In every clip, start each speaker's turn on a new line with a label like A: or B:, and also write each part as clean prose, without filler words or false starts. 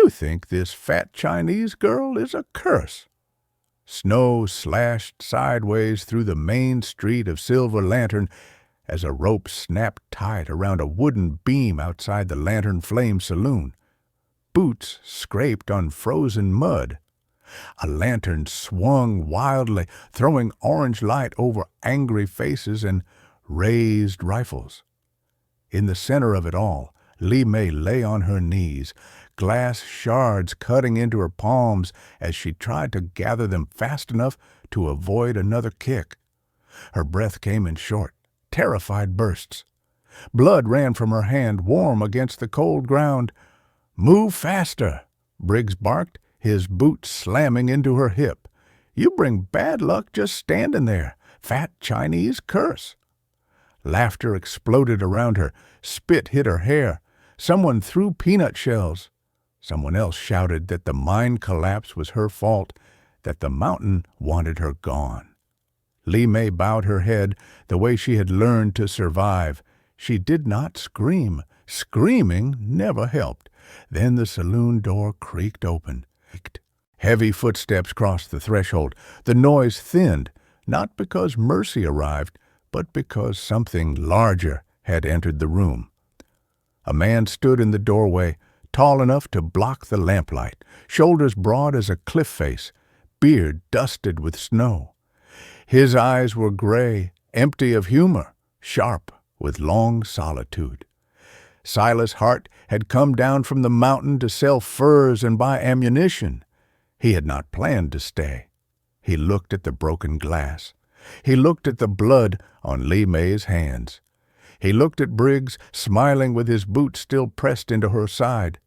A: You think this fat Chinese girl is a curse. Snow slashed sideways through the main street of Silver Lantern as a rope snapped tight around a wooden beam outside the Lantern Flame Saloon. Boots scraped on frozen mud. A lantern swung wildly, throwing orange light over angry faces and raised rifles. In the center of it all, Li Mei lay on her knees, glass shards cutting into her palms as she tried to gather them fast enough to avoid another kick. Her breath came in short, terrified bursts. Blood ran from her hand, warm against the cold ground. "Move faster," Briggs barked, his boot slamming into her hip. "You bring bad luck just standing there. Fat Chinese curse." Laughter exploded around her. Spit hit her hair. Someone threw peanut shells. Someone else shouted that the mine collapse was her fault, that the mountain wanted her gone. Li Mei bowed her head the way she had learned to survive. She did not scream. Screaming never helped. Then the saloon door creaked open. Heavy footsteps crossed the threshold. The noise thinned, not because mercy arrived, but because something larger had entered the room. A man stood in the doorway, tall enough to block the lamplight, shoulders broad as a cliff face, beard dusted with snow. His eyes were gray, empty of humor, sharp with long solitude. Silas Hart had come down from the mountain to sell furs and buy ammunition. He had not planned to stay. He looked at the broken glass. He looked at the blood on Li Mei's hands. He looked at Briggs, smiling with his boot still pressed into her side.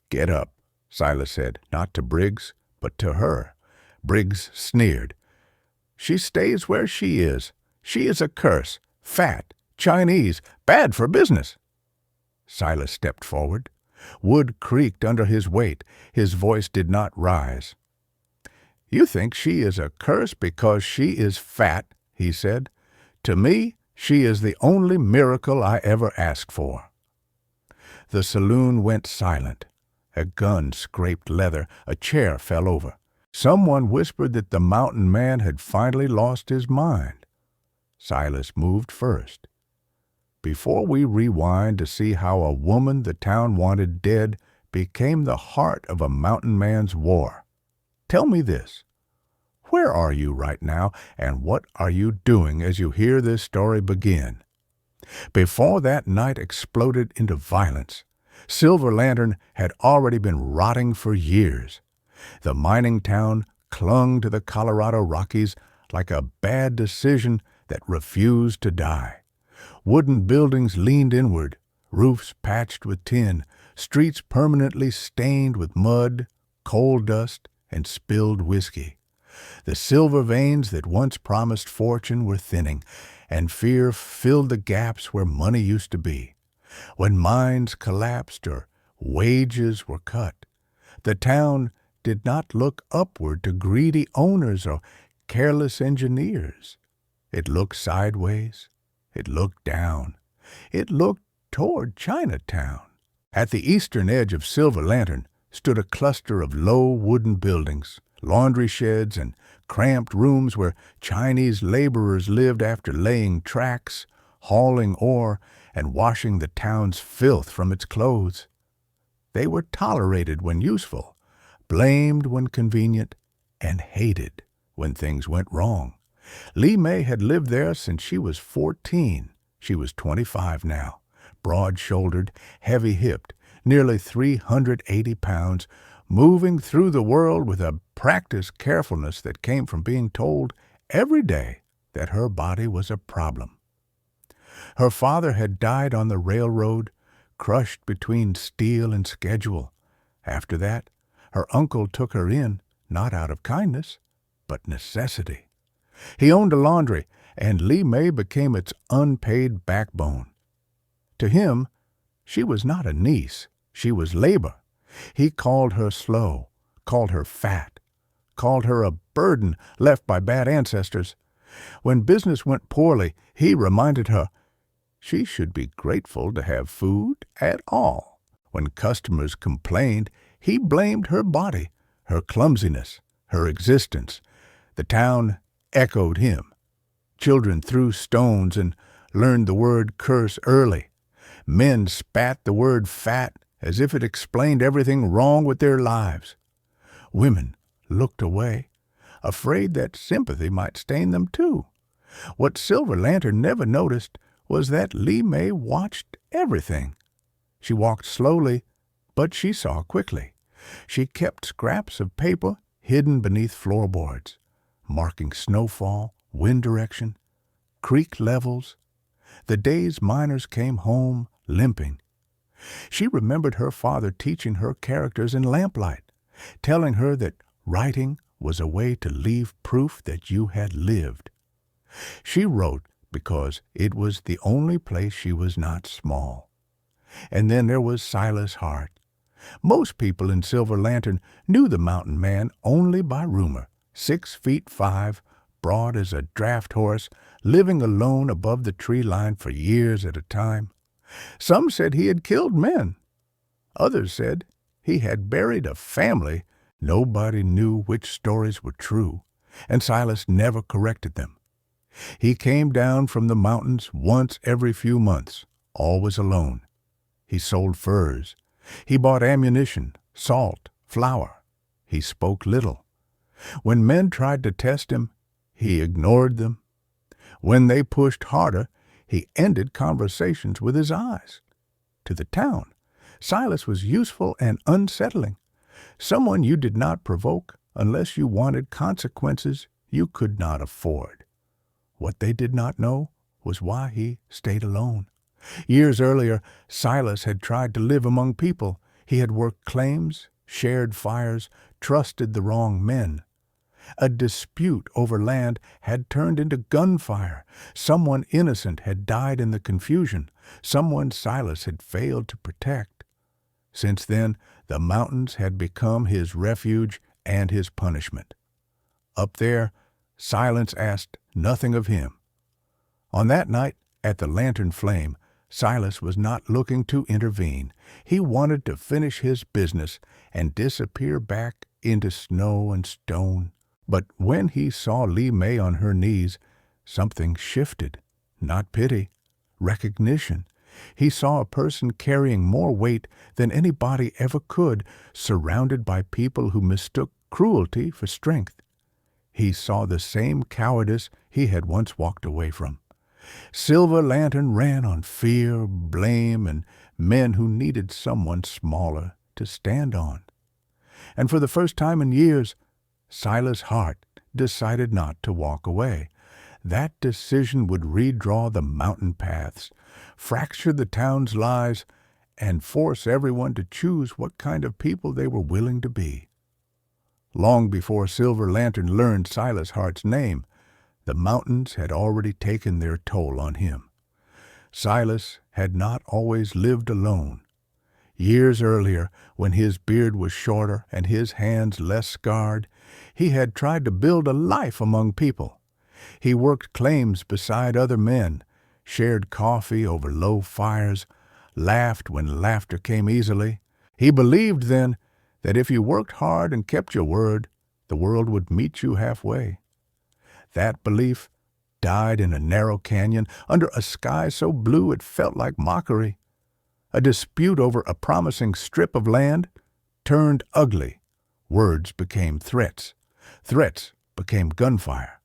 A: "Get up," Silas said, not to Briggs, but to her. Briggs sneered. "She stays where she is. She is a curse, fat, Chinese, bad for business." Silas stepped forward. Wood creaked under his weight. His voice did not rise. "You think she is a curse because she is fat," he said. "To me, she is the only miracle I ever asked for." The saloon went silent. A gun scraped leather. A chair fell over. Someone whispered that the mountain man had finally lost his mind. Silas moved first. "Before we rewind to see how a woman the town wanted dead became the heart of a mountain man's war, tell me this. Where are you right now, and what are you doing as you hear this story begin?" Before that night exploded into violence, Silver Lantern had already been rotting for years. The mining town clung to the Colorado Rockies like a bad decision that refused to die. Wooden buildings leaned inward, roofs patched with tin, streets permanently stained with mud, coal dust, and spilled whiskey. The silver veins that once promised fortune were thinning, and fear filled the gaps where money used to be. When mines collapsed or wages were cut, the town did not look upward to greedy owners or careless engineers. It looked sideways. It looked down. It looked toward Chinatown. At the eastern edge of Silver Lantern stood a cluster of low wooden buildings, laundry sheds, and cramped rooms where Chinese laborers lived after laying tracks, hauling ore, and washing the town's filth from its clothes. They were tolerated when useful, blamed when convenient, and hated when things went wrong. Li Mei had lived there since she was 14. She was 25 now, broad-shouldered, heavy-hipped, nearly 380 pounds, moving through the world with a practiced carefulness that came from being told every day that her body was a problem. Her father had died on the railroad, crushed between steel and schedule. After that, her uncle took her in, not out of kindness, but necessity. He owned a laundry, and Li Mei became its unpaid backbone. To him, she was not a niece, she was labor. He called her slow, called her fat, called her a burden left by bad ancestors. When business went poorly, he reminded her she should be grateful to have food at all. When customers complained, He blamed her body, her clumsiness, her existence. The town echoed him. Children threw stones and learned the word curse early. Men spat the word fat as if it explained everything wrong with their lives. Women looked away, afraid that sympathy might stain them too. What Silver Lantern never noticed was that Lee May watched everything. She walked slowly, but she saw quickly. She kept scraps of paper hidden beneath floorboards, marking snowfall, wind direction, creek levels, the days miners came home limping. She remembered her father teaching her characters in lamplight, telling her that writing was a way to leave proof that you had lived. She wrote because it was the only place she was not small. And then there was Silas Hart. Most people in Silver Lantern knew the mountain man only by rumor. 6'5", broad as a draft horse, living alone above the tree line for years at a time. Some said he had killed men. Others said he had buried a family. Nobody knew which stories were true, and Silas never corrected them. He came down from the mountains once every few months, always alone. He sold furs. He bought ammunition, salt, flour. He spoke little. When men tried to test him, he ignored them. When they pushed harder, he ended conversations with his eyes. To the town, Silas was useful and unsettling. Someone you did not provoke unless you wanted consequences you could not afford. What they did not know was why he stayed alone. Years earlier, Silas had tried to live among people. He had worked claims, shared fires, trusted the wrong men. A dispute over land had turned into gunfire. Someone innocent had died in the confusion. Someone Silas had failed to protect. Since then, the mountains had become his refuge and his punishment. Up there, silence asked nothing of him. On that night, at the lantern flame, Silas was not looking to intervene. He wanted to finish his business and disappear back into snow and stone. But when he saw Lee May on her knees, something shifted. Not pity, recognition. He saw a person carrying more weight than anybody ever could, surrounded by people who mistook cruelty for strength. He saw the same cowardice he had once walked away from. Silver Lantern ran on fear, blame, and men who needed someone smaller to stand on. And for the first time in years, Silas Hart decided not to walk away. That decision would redraw the mountain paths, fracture the town's lies, and force everyone to choose what kind of people they were willing to be. Long before Silver Lantern learned Silas Hart's name, the mountains had already taken their toll on him. Silas had not always lived alone. Years earlier, when his beard was shorter and his hands less scarred, he had tried to build a life among people. He worked claims beside other men, shared coffee over low fires, laughed when laughter came easily. He believed then that if you worked hard and kept your word, the world would meet you halfway. That belief died in a narrow canyon under a sky so blue it felt like mockery. A dispute over a promising strip of land turned ugly. Words became threats. Threats became gunfire.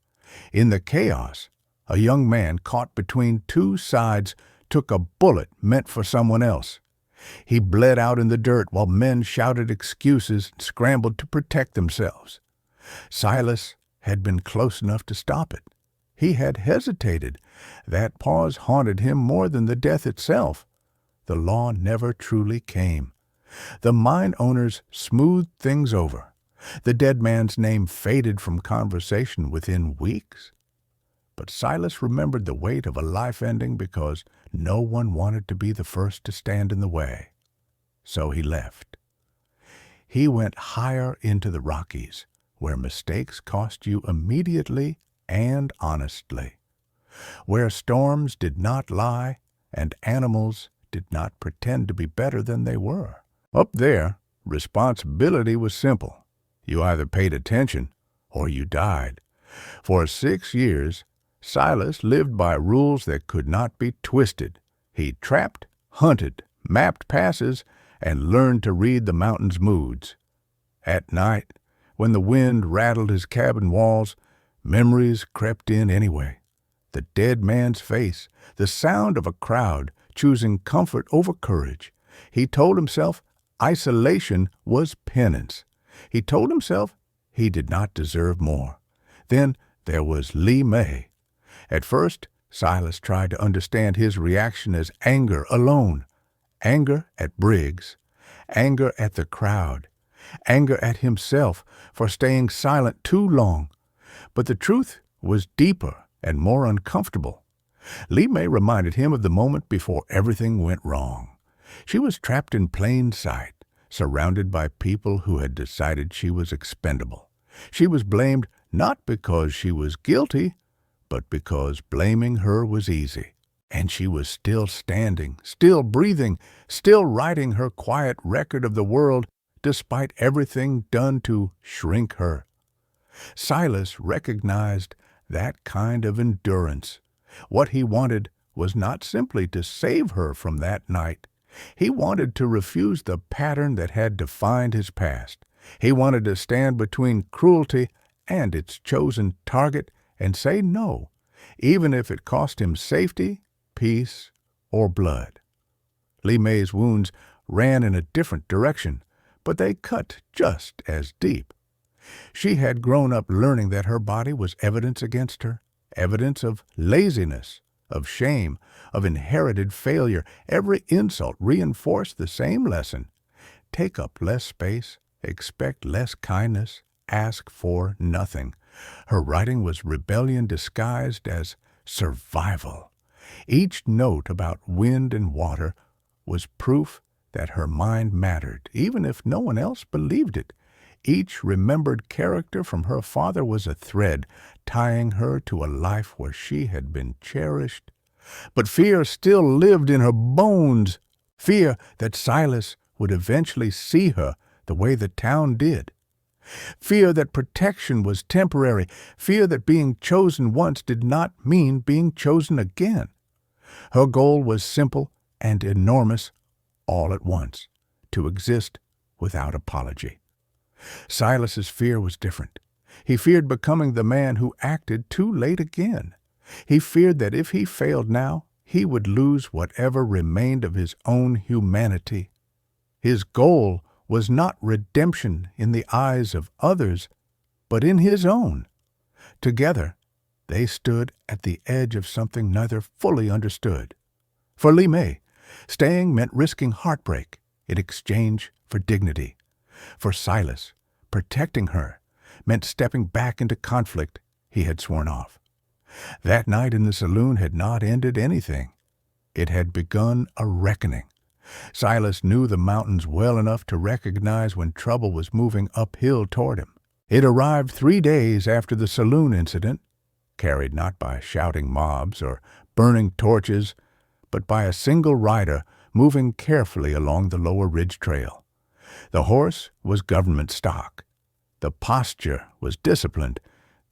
A: In the chaos, a young man caught between two sides took a bullet meant for someone else. He bled out in the dirt while men shouted excuses and scrambled to protect themselves. Silas had been close enough to stop it. He had hesitated. That pause haunted him more than the death itself. The law never truly came. The mine owners smoothed things over. The dead man's name faded from conversation within weeks. But Silas remembered the weight of a life ending because no one wanted to be the first to stand in the way. So he left. He went higher into the Rockies, where mistakes cost you immediately and honestly, where storms did not lie and animals did not pretend to be better than they were. Up there, responsibility was simple. You either paid attention or you died. For 6 years, Silas lived by rules that could not be twisted. He trapped, hunted, mapped passes, and learned to read the mountain's moods. At night, when the wind rattled his cabin walls, memories crept in anyway. The dead man's face, the sound of a crowd choosing comfort over courage. He told himself isolation was penance. He told himself he did not deserve more. Then there was Lee May. At first, Silas tried to understand his reaction as anger alone. Anger at Briggs, anger at the crowd, anger at himself for staying silent too long. But the truth was deeper and more uncomfortable. Lee May reminded him of the moment before everything went wrong. She was trapped in plain sight, surrounded by people who had decided she was expendable. She was blamed not because she was guilty, but because blaming her was easy. And she was still standing, still breathing, still writing her quiet record of the world despite everything done to shrink her. Silas recognized that kind of endurance. What he wanted was not simply to save her from that night. He wanted to refuse the pattern that had defined his past. He wanted to stand between cruelty and its chosen target and say no, even if it cost him safety, peace, or blood. Lee May's wounds ran in a different direction, but they cut just as deep. She had grown up learning that her body was evidence against her, evidence of laziness, of shame, of inherited failure. Every insult reinforced the same lesson. Take up less space, expect less kindness, ask for nothing. Her writing was rebellion disguised as survival. Each note about wind and water was proof that her mind mattered, even if no one else believed it. Each remembered character from her father was a thread tying her to a life where she had been cherished. But fear still lived in her bones, fear that Silas would eventually see her the way the town did. Fear that protection was temporary, fear that being chosen once did not mean being chosen again. Her goal was simple and enormous all at once, to exist without apology. Silas's fear was different. He feared becoming the man who acted too late again. He feared that if he failed now, he would lose whatever remained of his own humanity. His goal was not redemption in the eyes of others, but in his own. Together, they stood at the edge of something neither fully understood. For Lee May, staying meant risking heartbreak in exchange for dignity. For Silas, protecting her meant stepping back into conflict he had sworn off. That night in the saloon had not ended anything. It had begun a reckoning. Silas knew the mountains well enough to recognize when trouble was moving uphill toward him. It arrived 3 days after the saloon incident, carried not by shouting mobs or burning torches, but by a single rider moving carefully along the lower ridge trail. The horse was government stock. The posture was disciplined.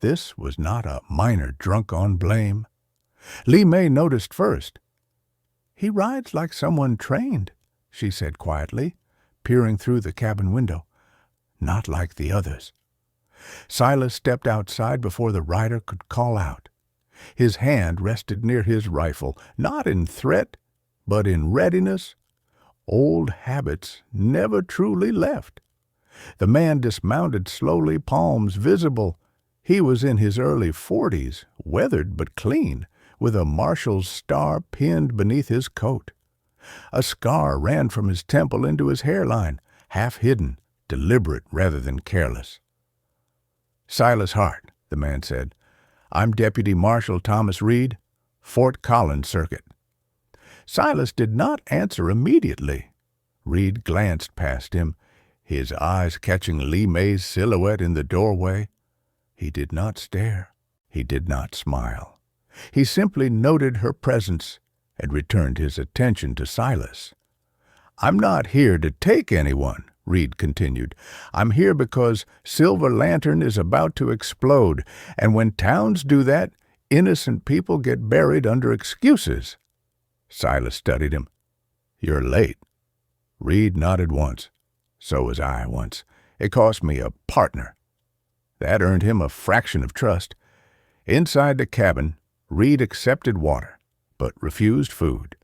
A: This was not a minor drunk on blame. Lee May noticed first. "He rides like someone trained," she said quietly, peering through the cabin window. "Not like the others." Silas stepped outside before the rider could call out. His hand rested near his rifle, not in threat, but in readiness. Old habits never truly left. The man dismounted slowly, palms visible. He was in his early 40s, weathered but clean, with a marshal's star pinned beneath his coat. A scar ran from his temple into his hairline, half hidden, deliberate rather than careless. "Silas Hart," the man said. "I'm Deputy Marshal Thomas Reed, Fort Collins Circuit." Silas did not answer immediately. Reed glanced past him, his eyes catching Lee May's silhouette in the doorway. He did not stare. He did not smile. He simply noted her presence and returned his attention to Silas. "I'm not here to take anyone," Reed continued. "I'm here because Silver Lantern is about to explode, and when towns do that, innocent people get buried under excuses." Silas studied him. "You're late." Reed nodded once. "So was I once. It cost me a partner." That earned him a fraction of trust. Inside the cabin, Reed accepted water, but refused food.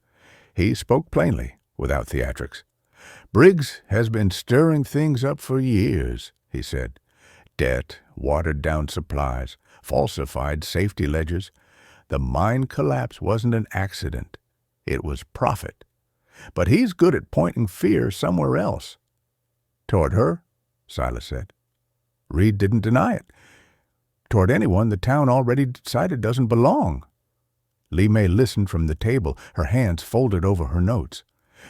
A: He spoke plainly, without theatrics. "Briggs has been stirring things up for years," he said. "Debt, watered-down supplies, falsified safety ledgers. The mine collapse wasn't an accident. It was profit. But he's good at pointing fear somewhere else." "Toward her?" Silas said. Reed didn't deny it. "Toward anyone the town already decided doesn't belong." Lee May listened from the table, her hands folded over her notes.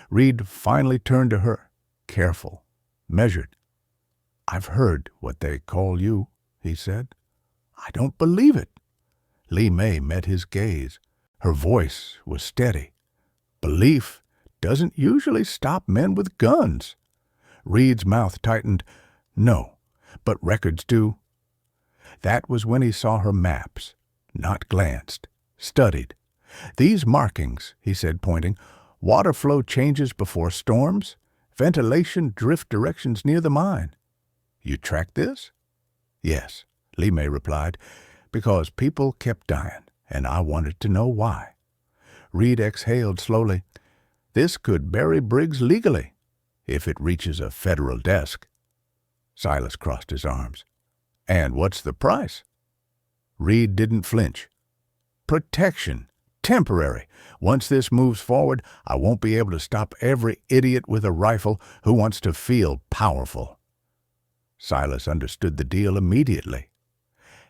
A: Reed finally turned to her, careful, measured. "I've heard what they call you," he said. "I don't believe it." Lee May met his gaze. Her voice was steady. "Belief doesn't usually stop men with guns." Reed's mouth tightened. "No, but records do." That was when he saw her maps, not glanced, studied. "These markings," he said, pointing, "water flow changes before storms, ventilation drift directions near the mine. You track this?" "Yes," Lee May replied, "because people kept dying, and I wanted to know why." Reed exhaled slowly. "This could bury Briggs legally, if it reaches a federal desk." Silas crossed his arms. "And what's the price?" Reed didn't flinch. "Protection. Temporary. Once this moves forward, I won't be able to stop every idiot with a rifle who wants to feel powerful." Silas understood the deal immediately.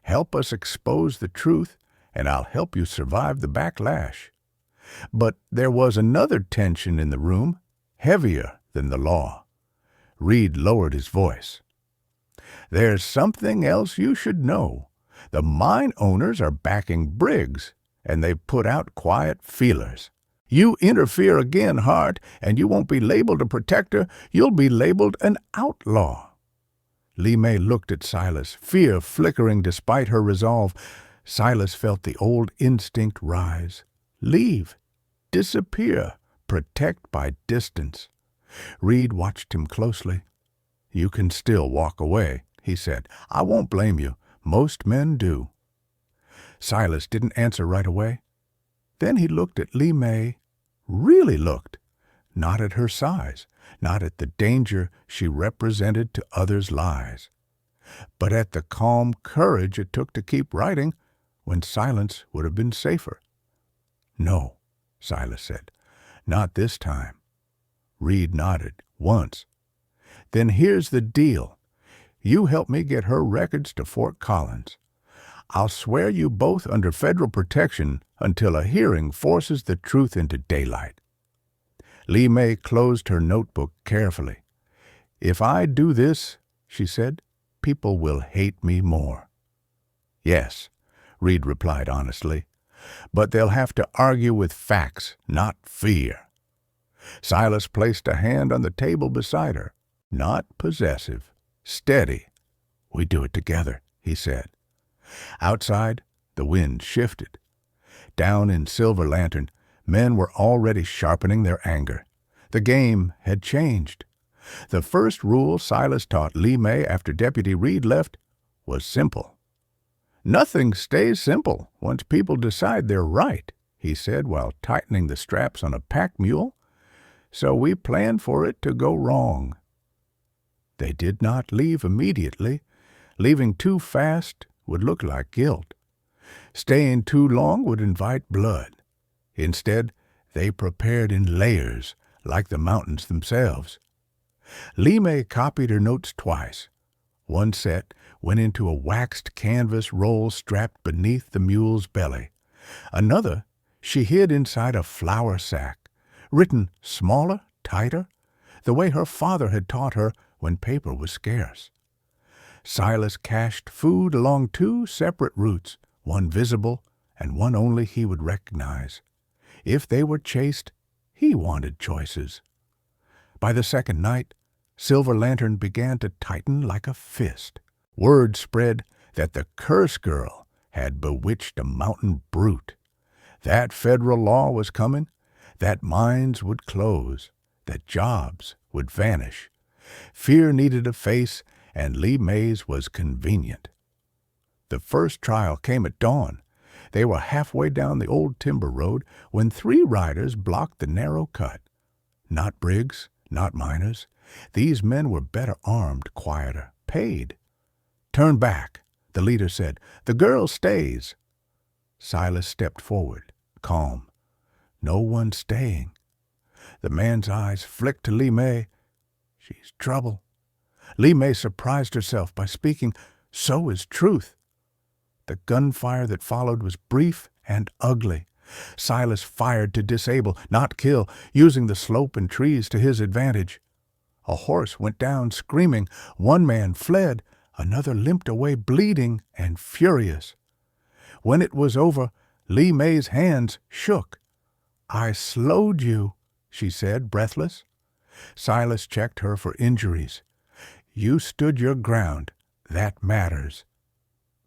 A: "Help us expose the truth, and I'll help you survive the backlash." But there was another tension in the room, heavier than the law. Reed lowered his voice. "There's something else you should know. The mine owners are backing Briggs, and they've put out quiet feelers. You interfere again, Hart, and you won't be labeled a protector, you'll be labeled an outlaw." Lee May looked at Silas, fear flickering despite her resolve. Silas felt the old instinct rise. Leave. Disappear. Protect by distance. Reed watched him closely. "You can still walk away," he said. "I won't blame you. Most men do." Silas didn't answer right away. Then he looked at Lee May, really looked, not at her size, not at the danger she represented to others' lives, but at the calm courage it took to keep writing when silence would have been safer. "No," Silas said, "not this time." Reed nodded, once. "Then here's the deal. You help me get her records to Fort Collins. I'll swear you both under federal protection until a hearing forces the truth into daylight." Lee May closed her notebook carefully. "If I do this," she said, "people will hate me more." "Yes," Reed replied honestly, "but they'll have to argue with facts, not fear." Silas placed a hand on the table beside her, not possessive, steady. "We do it together," he said. Outside, the wind shifted. Down in Silver Lantern, men were already sharpening their anger. The game had changed. The first rule Silas taught Lee May after Deputy Reed left was simple. "Nothing stays simple once people decide they're right," he said while tightening the straps on a pack mule. "So we planned for it to go wrong." They did not leave immediately. Leaving too fast would look like guilt. Staying too long would invite blood. Instead, they prepared in layers, like the mountains themselves. Lee May copied her notes twice. One set went into a waxed canvas roll strapped beneath the mule's belly. Another she hid inside a flour sack, written smaller, tighter, the way her father had taught her when paper was scarce. Silas cached food along two separate routes, one visible and one only he would recognize. If they were chased, he wanted choices. By the second night, Silver Lantern began to tighten like a fist. Word spread that the curse girl had bewitched a mountain brute. That federal law was coming, that mines would close, that jobs would vanish. Fear needed a face, and Lee May's was convenient. The first trial came at dawn. They were halfway down the old timber road when 3 riders blocked the narrow cut. Not Briggs, not miners. These men were better armed, quieter, paid. "Turn back," the leader said. "The girl stays." Silas stepped forward, calm. "No one's staying." The man's eyes flicked to Lee May. "She's trouble." Lee May surprised herself by speaking, "So is truth." The gunfire that followed was brief and ugly. Silas fired to disable, not kill, using the slope and trees to his advantage. A horse went down screaming. One man fled. Another limped away bleeding and furious. When it was over, Lee May's hands shook. "I slowed you," she said, breathless. Silas checked her for injuries. "You stood your ground. That matters."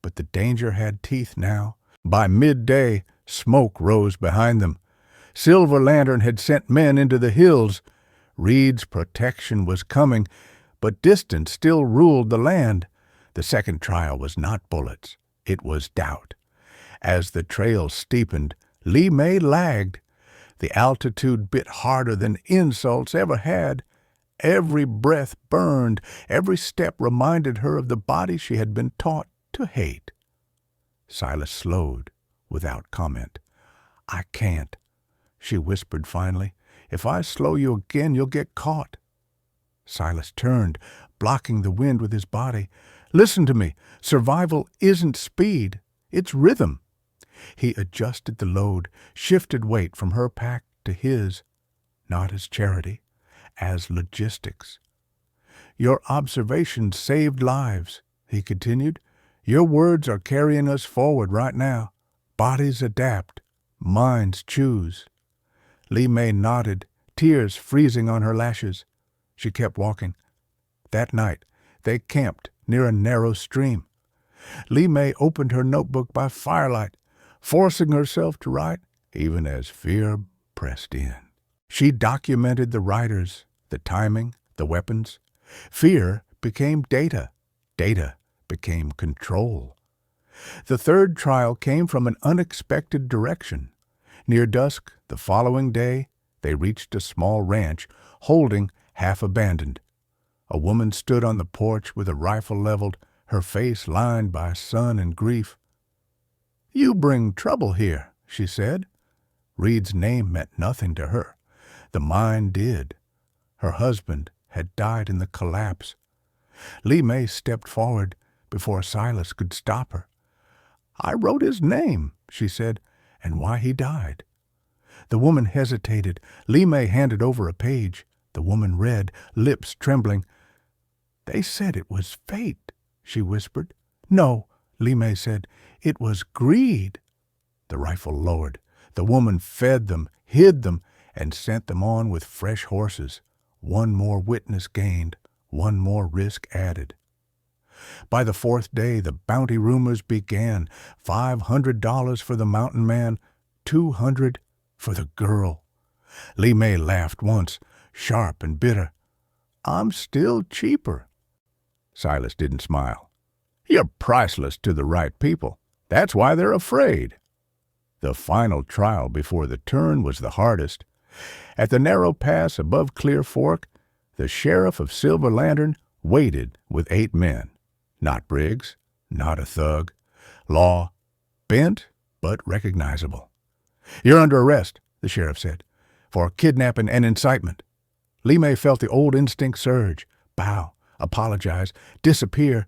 A: But the danger had teeth now. By midday, smoke rose behind them. Silver Lantern had sent men into the hills. Reed's protection was coming, but distance still ruled the land. The second trial was not bullets. It was doubt. As the trail steepened, Lee May lagged. The altitude bit harder than insults ever had. Every breath burned. Every step reminded her of the body she had been taught to hate. Silas slowed, without comment. "I can't," she whispered finally. "If I slow you again, you'll get caught." Silas turned, blocking the wind with his body. "Listen to me. Survival isn't speed. It's rhythm." He adjusted the load, shifted weight from her pack to his, not as charity, as logistics. "Your observations saved lives," he continued. "Your words are carrying us forward right now. Bodies adapt. Minds choose." Lee May nodded, tears freezing on her lashes. She kept walking. That night, they camped near a narrow stream. Lee May opened her notebook by firelight, forcing herself to write, even as fear pressed in. She documented the riders, the timing, the weapons. Fear became data. Data became control. The third trial came from an unexpected direction. Near dusk, the following day, they reached a small ranch, holding half abandoned. A woman stood on the porch with a rifle leveled, her face lined by sun and grief. "You bring trouble here," she said. Reed's name meant nothing to her. The mine did. Her husband had died in the collapse. Lee May stepped forward before Silas could stop her. "I wrote his name," she said, "and why he died." The woman hesitated. Lee May handed over a page. The woman read, lips trembling. "They said it was fate," she whispered. "No," Lee May said, "it was greed." The rifle lowered. The woman fed them, hid them, and sent them on with fresh horses. One more witness gained, one more risk added. By the fourth day, the bounty rumors began. $500 for the mountain man, $200 for the girl. Lee May laughed once, sharp and bitter. "I'm still cheaper." Silas didn't smile. "You're priceless to the right people. That's why they're afraid." The final trial before the turn was the hardest. At the narrow pass above Clear Fork, the sheriff of Silver Lantern waited with 8 men. Not Briggs, not a thug. Law, bent but recognizable. "You're under arrest," the sheriff said, "for kidnapping and incitement." Lee May felt the old instinct surge, bow, apologize, disappear.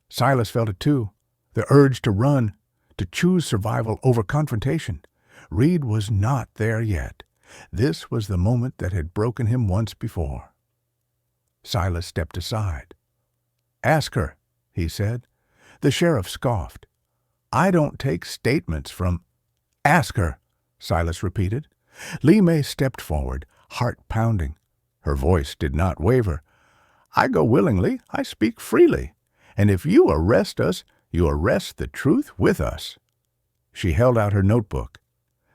A: Silas felt it too, the urge to run, to choose survival over confrontation. Reed was not there yet. This was the moment that had broken him once before. Silas stepped aside. "Ask her," he said. The sheriff scoffed. "I don't take statements from—" "Ask her," Silas repeated. Lee May stepped forward, heart pounding. Her voice did not waver. I go willingly, I speak freely. And if you arrest us, you arrest the truth with us." She held out her notebook.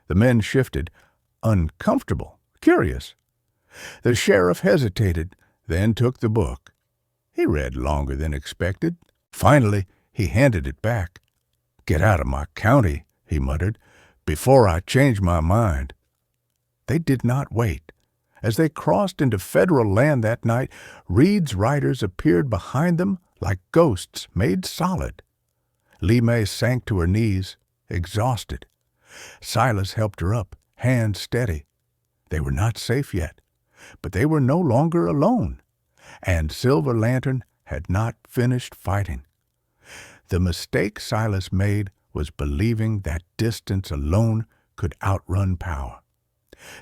A: The men shifted, uncomfortable, curious. The sheriff hesitated, then took the book. He read longer than expected. Finally, he handed it back. "Get out of my county," he muttered, "before I change my mind." They did not wait. As they crossed into federal land that night, Reed's riders appeared behind them like ghosts made solid. Lee May sank to her knees, exhausted. Silas helped her up, hands steady. They were not safe yet, but they were no longer alone, and Silver Lantern had not finished fighting. The mistake Silas made was believing that distance alone could outrun power.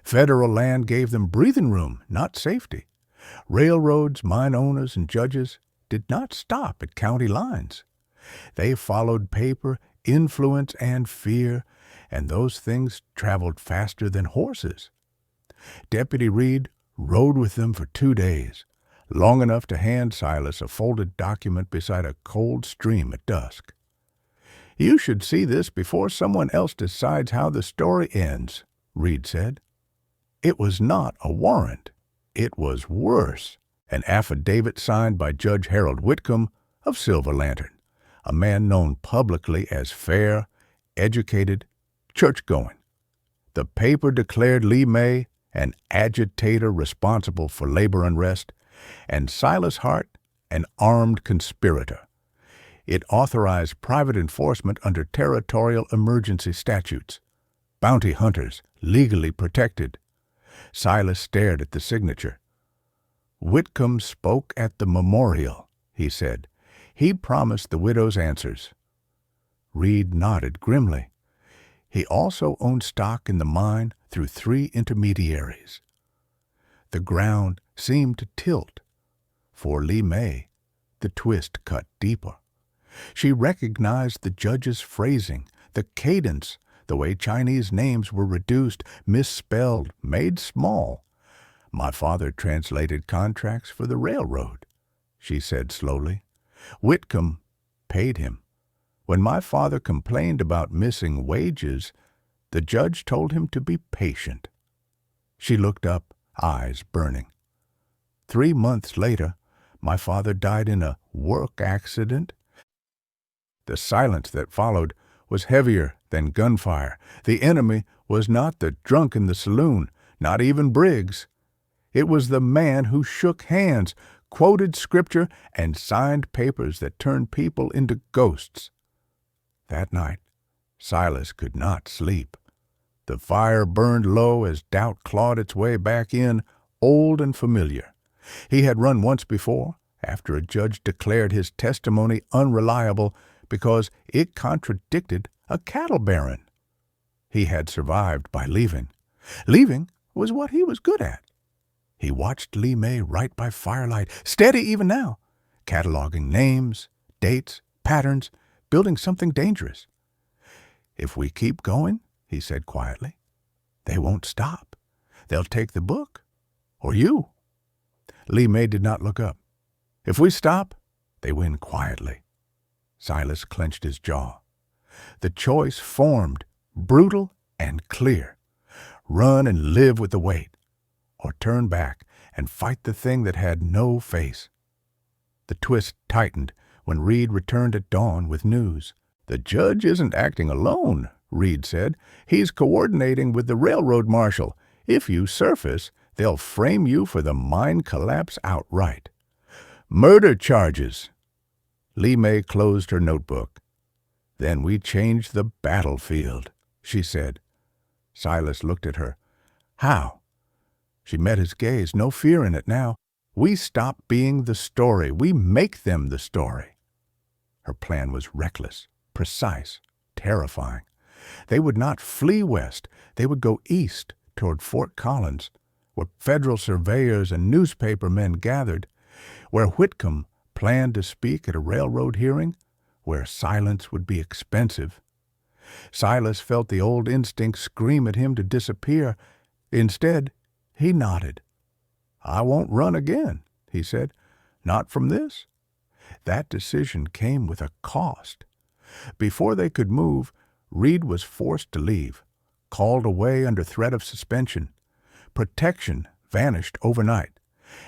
A: Federal land gave them breathing room, not safety. Railroads, mine owners, and judges did not stop at county lines. They followed paper, influence, and fear, and those things traveled faster than horses. Deputy Reed rode with them for 2 days, long enough to hand Silas a folded document beside a cold stream at dusk. "You should see this before someone else decides how the story ends," Reed said. It was not a warrant. It was worse, an affidavit signed by Judge Harold Whitcomb of Silver Lantern, a man known publicly as fair, educated, church-going. The paper declared Lee May an agitator responsible for labor unrest, and Silas Hart an armed conspirator. It authorized private enforcement under territorial emergency statutes. Bounty hunters, legally protected. Silas stared at the signature. "Whitcomb spoke at the memorial," he said. "He promised the widow's answers." Reed nodded grimly. He also owned stock in the mine through 3 intermediaries. The ground seemed to tilt. For Lee May, the twist cut deeper. She recognized the judge's phrasing, the cadence, the way Chinese names were reduced, misspelled, made small. "My father translated contracts for the railroad," she said slowly. "Whitcomb paid him. When my father complained about missing wages, the judge told him to be patient." She looked up, eyes burning. 3 months later, my father died in a work accident. The silence that followed was heavier than gunfire. The enemy was not the drunk in the saloon, not even Briggs. It was the man who shook hands, quoted scripture, and signed papers that turned people into ghosts. That night, Silas could not sleep. The fire burned low as doubt clawed its way back in, old and familiar. He had run once before, after a judge declared his testimony unreliable because it contradicted a cattle baron. He had survived by leaving. Leaving was what he was good at. He watched Lee May write by firelight, steady even now, cataloging names, dates, patterns, building something dangerous. "If we keep going," he said quietly, "they won't stop. They'll take the book. Or you." Lee May did not look up. "If we stop, they win quietly." Silas clenched his jaw. The choice formed, brutal and clear. Run and live with the weight, or turn back and fight the thing that had no face. The twist tightened when Reed returned at dawn with news. "The judge isn't acting alone," Reed said. "He's coordinating with the railroad marshal. If you surface, they'll frame you for the mine collapse outright. Murder charges." Lee May closed her notebook. "Then we change the battlefield," she said. Silas looked at her. "How?" She met his gaze, no fear in it now. "We stop being the story. We make them the story." Her plan was reckless, precise, terrifying. They would not flee west. They would go east toward Fort Collins, where federal surveyors and newspaper men gathered, where Whitcomb planned to speak at a railroad hearing, where silence would be expensive. Silas felt the old instinct scream at him to disappear. Instead, he nodded. "I won't run again," he said. Not from this. That decision came with a cost. Before they could move, Reed was forced to leave, called away under threat of suspension. Protection vanished overnight,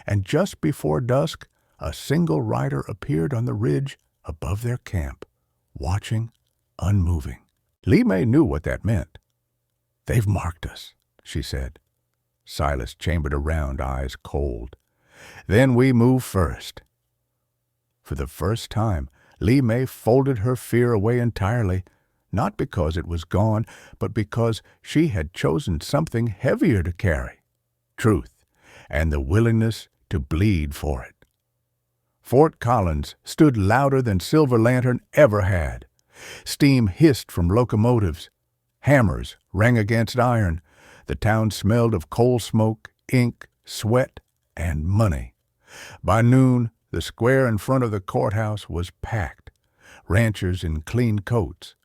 A: and just before dusk, a single rider appeared on the ridge above their camp, watching, unmoving. Li Mei knew what that meant. "They've marked us," she said. Silas chambered around, eyes cold. "Then we move first." For the first time, Li Mei folded her fear away entirely, not because it was gone, but because she had chosen something heavier to carry: truth, and the willingness to bleed for it. Fort Collins stood louder than Silver Lantern ever had. Steam hissed from locomotives. Hammers rang against iron. The town smelled of coal smoke, ink, sweat, and money. By noon, the square in front of the courthouse was packed. Ranchers in clean coats.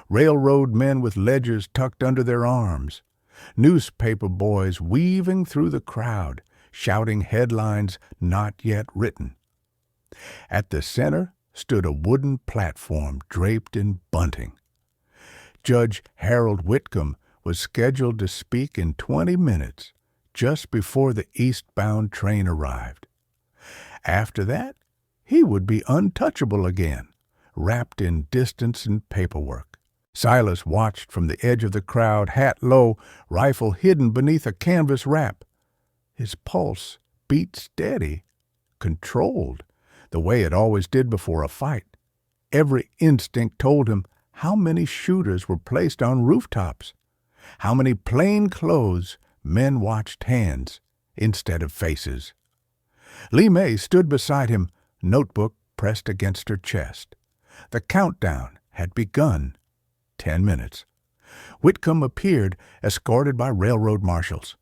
A: Railroad men with ledgers tucked under their arms. Newspaper boys weaving through the crowd, shouting headlines not yet written. At the center stood a wooden platform draped in bunting. Judge Harold Whitcomb was scheduled to speak in 20 minutes, just before the eastbound train arrived. After that, he would be untouchable again, wrapped in distance and paperwork. Silas watched from the edge of the crowd, hat low, rifle hidden beneath a canvas wrap. His pulse beat steady, controlled, the way it always did before a fight. Every instinct told him how many shooters were placed on rooftops, how many plain clothes men watched hands instead of faces. Li Mei stood beside him, notebook pressed against her chest. The countdown had begun. 10 minutes. Whitcomb appeared, escorted by railroad marshals.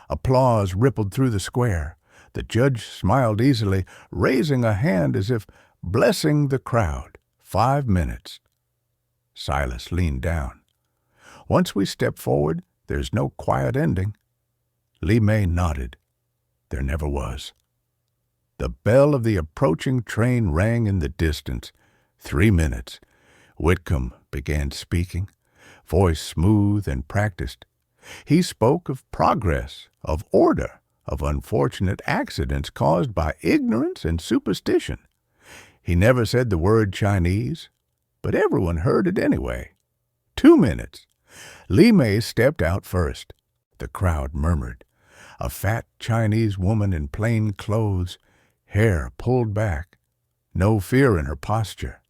A: Applause rippled through the square. The judge smiled easily, raising a hand as if blessing the crowd. 5 minutes. Silas leaned down. "Once we step forward, there's no quiet ending." Li Mei nodded. There never was. The bell of the approaching train rang in the distance. 3 minutes. Whitcomb began speaking, voice smooth and practiced. He spoke of progress, of order, of unfortunate accidents caused by ignorance and superstition. He never said the word Chinese, but everyone heard it anyway. 2 minutes. Li Mei stepped out first. The crowd murmured. A fat Chinese woman in plain clothes, hair pulled back, no fear in her posture.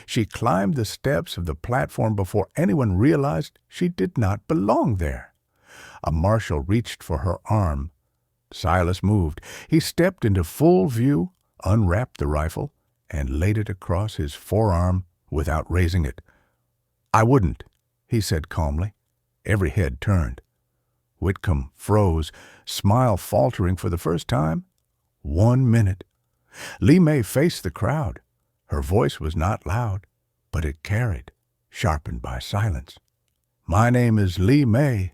A: She climbed the steps of the platform before anyone realized she did not belong there. A marshal reached for her arm. Silas moved. He stepped into full view, unwrapped the rifle, and laid it across his forearm without raising it. "I wouldn't," he said calmly. Every head turned. Whitcomb froze, smile faltering for the first time. 1 minute. Li Mei faced the crowd. Her voice was not loud, but it carried, sharpened by silence. "My name is Li Mei.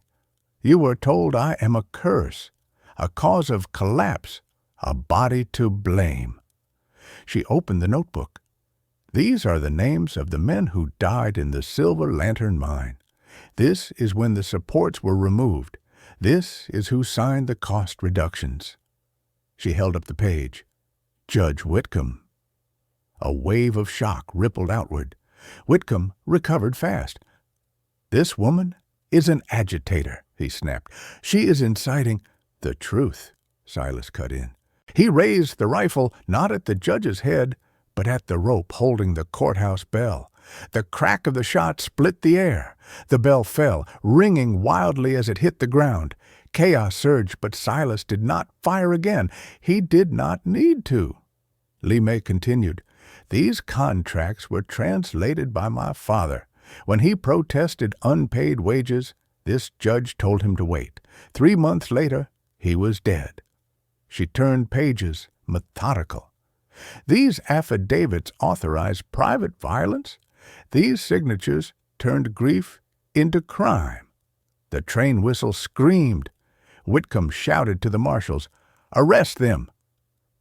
A: You were told I am a curse, a cause of collapse, a body to blame." She opened the notebook. "These are the names of the men who died in the Silver Lantern mine. This is when the supports were removed. This is who signed the cost reductions." She held up the page. Judge Whitcomb. A wave of shock rippled outward. Whitcomb recovered fast. "This woman is an agitator," he snapped. "She is inciting—" "The truth," Silas cut in. He raised the rifle not at the judge's head, but at the rope holding the courthouse bell. The crack of the shot split the air. The bell fell, ringing wildly as it hit the ground. Chaos surged, but Silas did not fire again. He did not need to. Li Mei continued. "These contracts were translated by my father. When he protested unpaid wages, this judge told him to wait. 3 months later, he was dead." She turned pages, methodical. "These affidavits authorize private violence. These signatures turned grief into crime." The train whistle screamed. Whitcomb shouted to the marshals, "Arrest them!"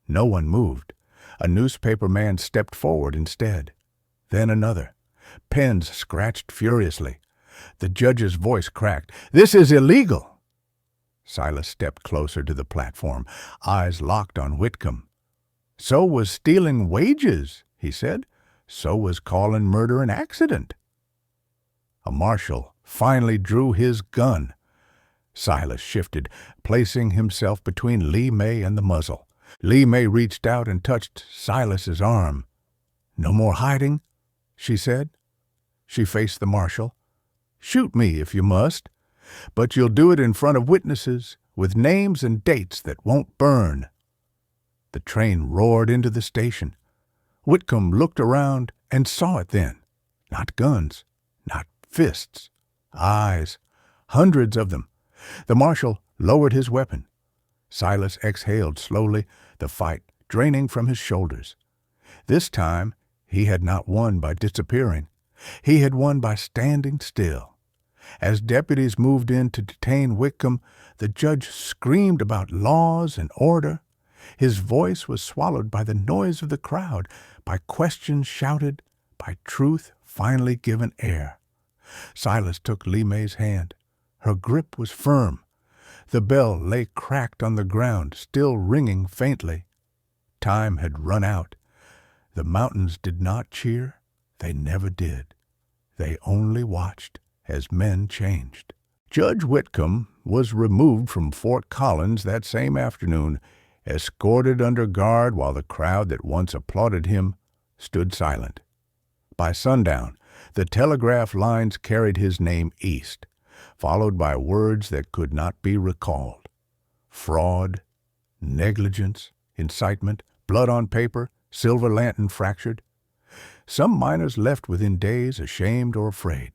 A: No one moved. A newspaper man stepped forward instead. Then another. Pens scratched furiously. The judge's voice cracked. "This is illegal!" Silas stepped closer to the platform, eyes locked on Whitcomb. "So was stealing wages," he said. "So was calling murder an accident." A marshal finally drew his gun. Silas shifted, placing himself between Lee May and the muzzle. Lee May reached out and touched Silas's arm. "No more hiding," she said. She faced the marshal. "Shoot me if you must, but you'll do it in front of witnesses with names and dates that won't burn." The train roared into the station. Whitcomb looked around and saw it then. Not guns, not fists, eyes, hundreds of them. The marshal lowered his weapon. Silas exhaled slowly, the fight draining from his shoulders. This time he had not won by disappearing. He had won by standing still. As deputies moved in to detain Whitcomb, the judge screamed about laws and order. His voice was swallowed by the noise of the crowd, by questions shouted, by truth finally given air. Silas took Lee May's hand. Her grip was firm. The bell lay cracked on the ground, still ringing faintly. Time had run out. The mountains did not cheer. They never did. They only watched as men changed. Judge Whitcomb was removed from Fort Collins that same afternoon, escorted under guard while the crowd that once applauded him stood silent. By sundown, the telegraph lines carried his name east, followed by words that could not be recalled. Fraud, negligence, incitement, blood on paper, silver lantern fractured. Some miners left within days, ashamed or afraid.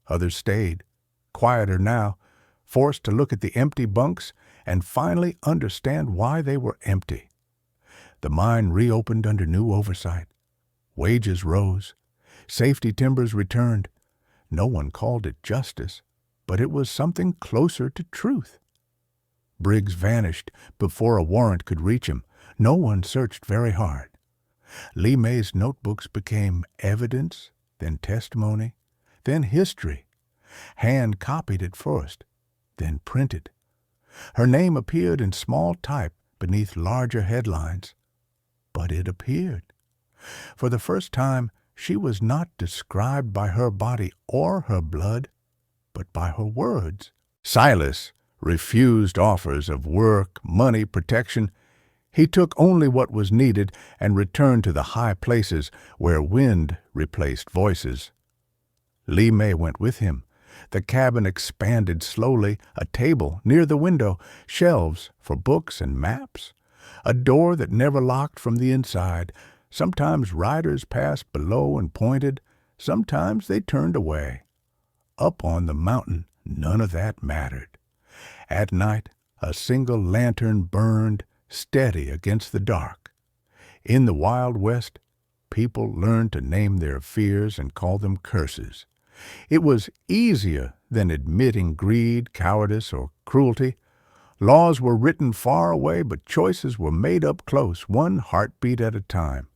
A: Others stayed, quieter now, forced to look at the empty bunks and finally understand why they were empty. The mine reopened under new oversight. Wages rose. Safety timbers returned. No one called it justice, but it was something closer to truth. Briggs vanished before a warrant could reach him. No one searched very hard. Lee May's notebooks became evidence, then testimony, then history. Hand copied at first, then printed. Her name appeared in small type beneath larger headlines. But it appeared. For the first time, she was not described by her body or her blood, but by her words. Silas refused offers of work, money, protection. He took only what was needed and returned to the high places where wind replaced voices. Lee May went with him. The cabin expanded slowly, a table near the window, shelves for books and maps, a door that never locked from the inside. Sometimes riders passed below and pointed, sometimes they turned away. Up on the mountain, none of that mattered. At night, a single lantern burned, steady against the dark. In the Wild West, people learned to name their fears and call them curses. It was easier than admitting greed, cowardice, or cruelty. Laws were written far away, but choices were made up close, one heartbeat at a time.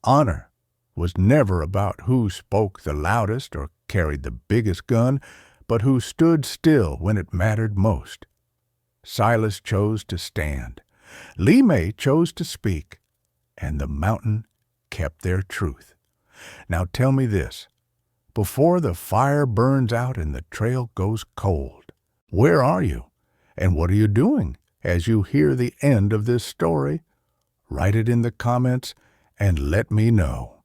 A: Honor was never about who spoke the loudest or carried the biggest gun, but who stood still when it mattered most. Silas chose to stand. Lee May chose to speak, and the mountain kept their truth. Now tell me this, before the fire burns out and the trail goes cold, where are you, and what are you doing as you hear the end of this story? Write it in the comments and let me know.